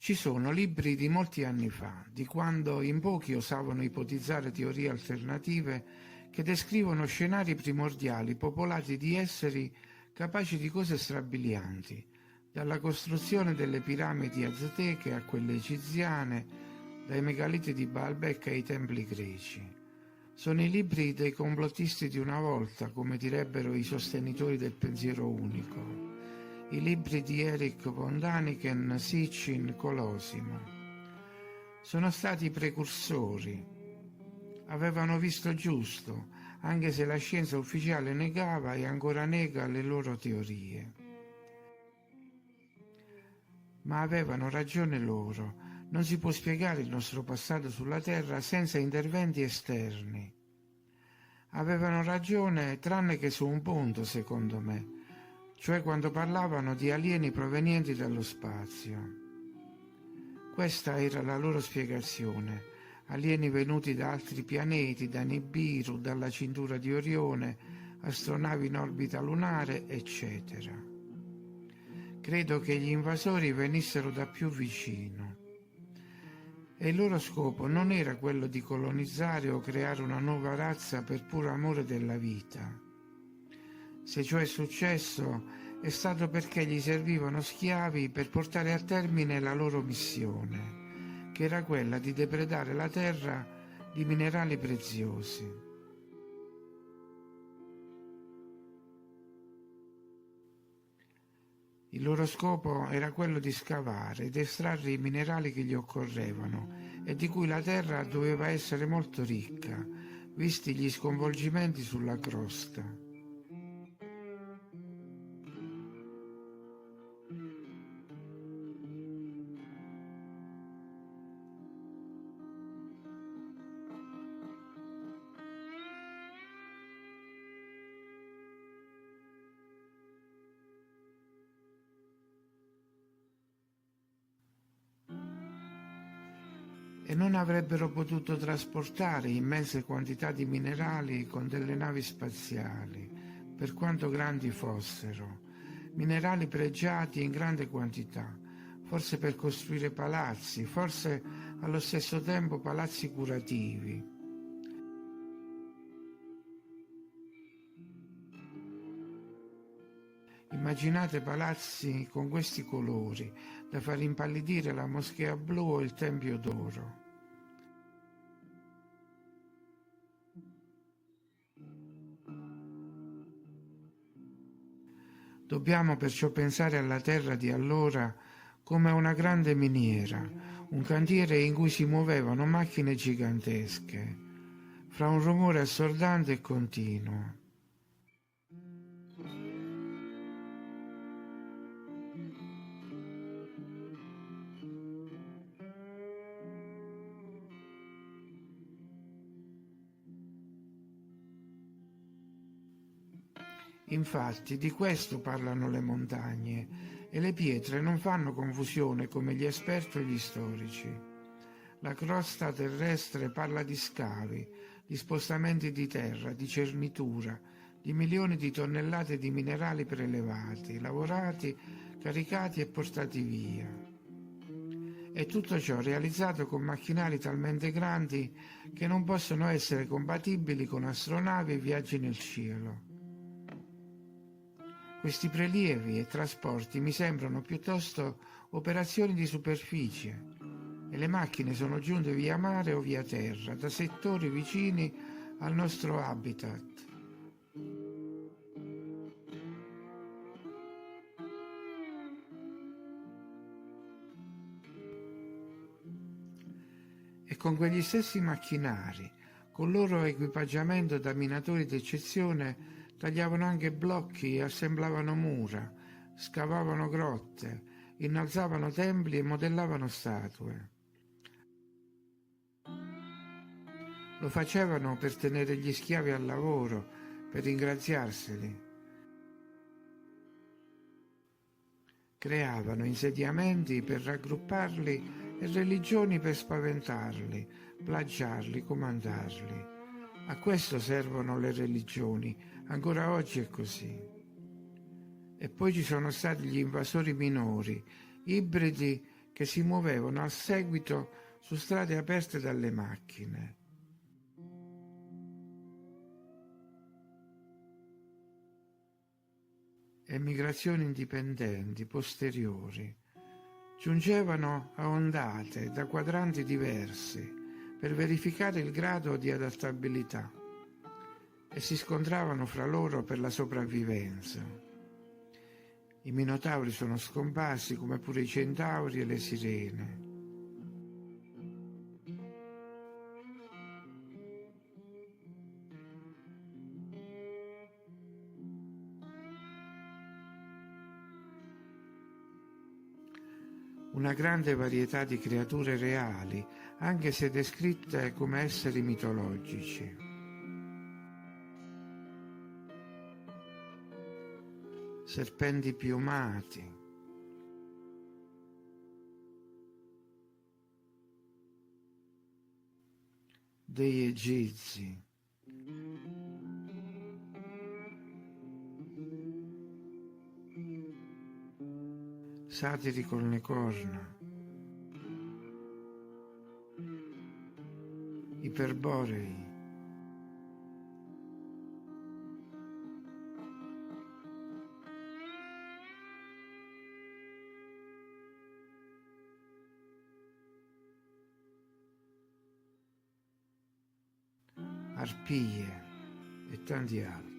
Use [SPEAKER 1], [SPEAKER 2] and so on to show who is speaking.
[SPEAKER 1] Ci sono libri di molti anni fa, di quando in pochi osavano ipotizzare teorie alternative che descrivono scenari primordiali popolati di esseri capaci di cose strabilianti, dalla costruzione delle piramidi azteche a quelle egiziane, dai megaliti di Baalbek ai templi greci. Sono i libri dei complottisti di una volta, come direbbero i sostenitori del pensiero unico. I libri di Erich von Däniken, Sitchin, Colosimo. Sono stati i precursori. Avevano visto giusto, anche se la scienza ufficiale negava e ancora nega le loro teorie. Ma avevano ragione loro. Non si può spiegare il nostro passato sulla Terra senza interventi esterni. Avevano ragione tranne che su un punto, secondo me, cioè quando parlavano di alieni provenienti dallo spazio. Questa era la loro spiegazione: alieni venuti da altri pianeti, da Nibiru, dalla cintura di Orione, astronavi in orbita lunare, eccetera. Credo che gli invasori venissero da più vicino. E il loro scopo non era quello di colonizzare o creare una nuova razza per puro amore della vita. Se ciò è successo, è stato perché gli servivano schiavi per portare a termine la loro missione, che era quella di depredare la terra di minerali preziosi. Il loro scopo era quello di scavare ed estrarre i minerali che gli occorrevano e di cui la terra doveva essere molto ricca, visti gli sconvolgimenti sulla crosta. E non avrebbero potuto trasportare immense quantità di minerali con delle navi spaziali, per quanto grandi fossero, minerali pregiati in grande quantità, forse per costruire palazzi, forse allo stesso tempo palazzi curativi. Immaginate palazzi con questi colori, da far impallidire la moschea blu o il tempio d'oro. Dobbiamo perciò pensare alla terra di allora come a una grande miniera, un cantiere in cui si muovevano macchine gigantesche, fra un rumore assordante e continuo. Infatti di questo parlano le montagne e le pietre non fanno confusione come gli esperti o gli storici. La crosta terrestre parla di scavi, di spostamenti di terra, di cernitura, di milioni di tonnellate di minerali prelevati, lavorati, caricati e portati via. E tutto ciò realizzato con macchinari talmente grandi che non possono essere compatibili con astronavi e viaggi nel cielo. Questi prelievi e trasporti mi sembrano piuttosto operazioni di superficie e le macchine sono giunte via mare o via terra, da settori vicini al nostro habitat. E con quegli stessi macchinari, col loro equipaggiamento da minatori d'eccezione, tagliavano anche blocchi e assemblavano mura, scavavano grotte, innalzavano templi e modellavano statue. Lo facevano per tenere gli schiavi al lavoro, per ringraziarseli. Creavano insediamenti per raggrupparli e religioni per spaventarli, plagiarli, comandarli. A questo servono le religioni, ancora oggi è così. E poi ci sono stati gli invasori minori, ibridi che si muovevano al seguito su strade aperte dalle macchine. Emigrazioni indipendenti posteriori giungevano a ondate da quadranti diversi per verificare il grado di adattabilità e si scontravano fra loro per la sopravvivenza. I minotauri sono scomparsi, come pure i centauri e le sirene. Una grande varietà di creature reali, anche se descritte come esseri mitologici. Serpenti piumati, dei egizi, satiri con le corna, iperborei, arpie e tanti altri.